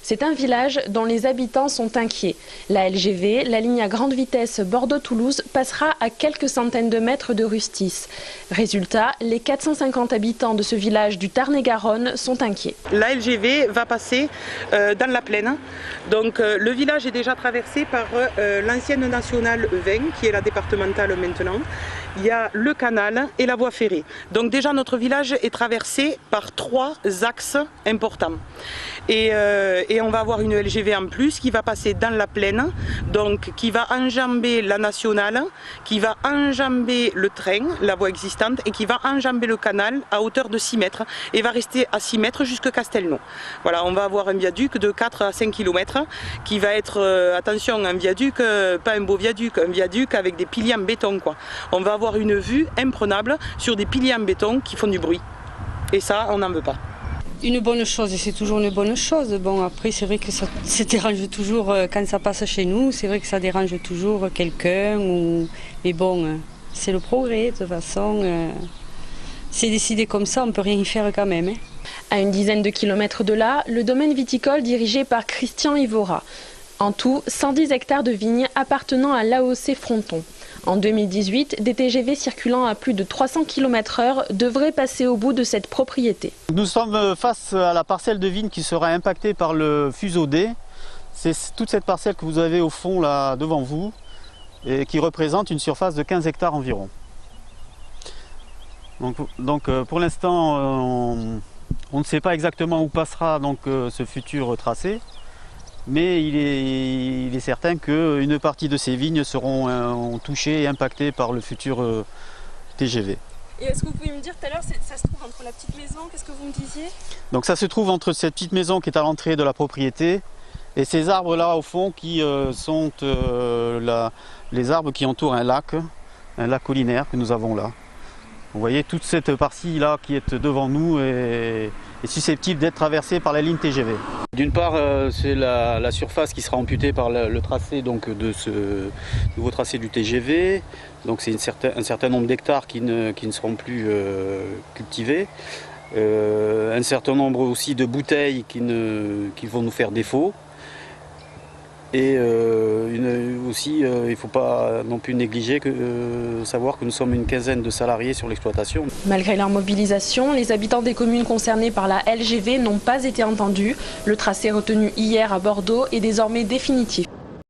C'est un village dont les habitants sont inquiets. La LGV, la ligne à grande vitesse Bordeaux-Toulouse, passera à quelques centaines de mètres de Rustis. Résultat, les 450 habitants de ce village du Tarn-et-Garonne sont inquiets. La LGV va passer dans la plaine. Donc le village est déjà traversé par l'ancienne nationale 20, qui est la départementale maintenant. Il y a le canal et la voie ferrée. Donc déjà notre village est traversé par 3 axes importants. Et on va avoir une LGV en plus qui va passer dans la plaine, donc qui va enjamber la nationale, qui va enjamber le train, la voie existante, et qui va enjamber le canal à hauteur de 6 mètres et va rester à 6 mètres jusqu'à Castelnau. Voilà, on va avoir un viaduc de 4 à 5 km qui va être, attention, un viaduc, pas un beau viaduc, un viaduc avec des piliers en béton, quoi. On va avoir une vue imprenable sur des piliers en béton qui font du bruit. Et ça, on n'en veut pas. Une bonne chose, et c'est toujours une bonne chose. Bon, après, c'est vrai que ça dérange toujours quand ça passe chez nous. C'est vrai que ça dérange toujours quelqu'un. Mais bon, c'est le progrès, de toute façon. C'est décidé comme ça, on ne peut rien y faire quand même. À une dizaine de kilomètres de là, le domaine viticole dirigé par Christian Ivora. En tout, 110 hectares de vignes appartenant à l'AOC Fronton. En 2018, des TGV circulant à plus de 300 km/h devraient passer au bout de cette propriété. Nous sommes face à la parcelle de vigne qui sera impactée par le fuseau D. C'est toute cette parcelle que vous avez au fond là devant vous et qui représente une surface de 15 hectares environ. Donc pour l'instant, on ne sait pas exactement où passera donc, ce futur tracé. Mais il est certain qu'une partie de ces vignes seront touchées et impactées par le futur TGV. Et est-ce que vous pouvez me dire tout à l'heure, ça se trouve entre la petite maison, qu'est-ce que vous me disiez? Donc ça se trouve entre cette petite maison qui est à l'entrée de la propriété et ces arbres-là au fond qui sont les arbres qui entourent un lac collinaire que nous avons là. Vous voyez toute cette partie-là qui est devant nous est susceptible d'être traversée par la ligne TGV. D'une part, c'est la surface qui sera amputée par le tracé donc, de ce nouveau tracé du TGV. Donc c'est un certain nombre d'hectares qui ne seront plus cultivés. Un certain nombre aussi de bouteilles qui vont nous faire défaut. Et il ne faut pas non plus négliger savoir que nous sommes une quinzaine de salariés sur l'exploitation. Malgré leur mobilisation, les habitants des communes concernées par la LGV n'ont pas été entendus. Le tracé retenu hier à Bordeaux est désormais définitif.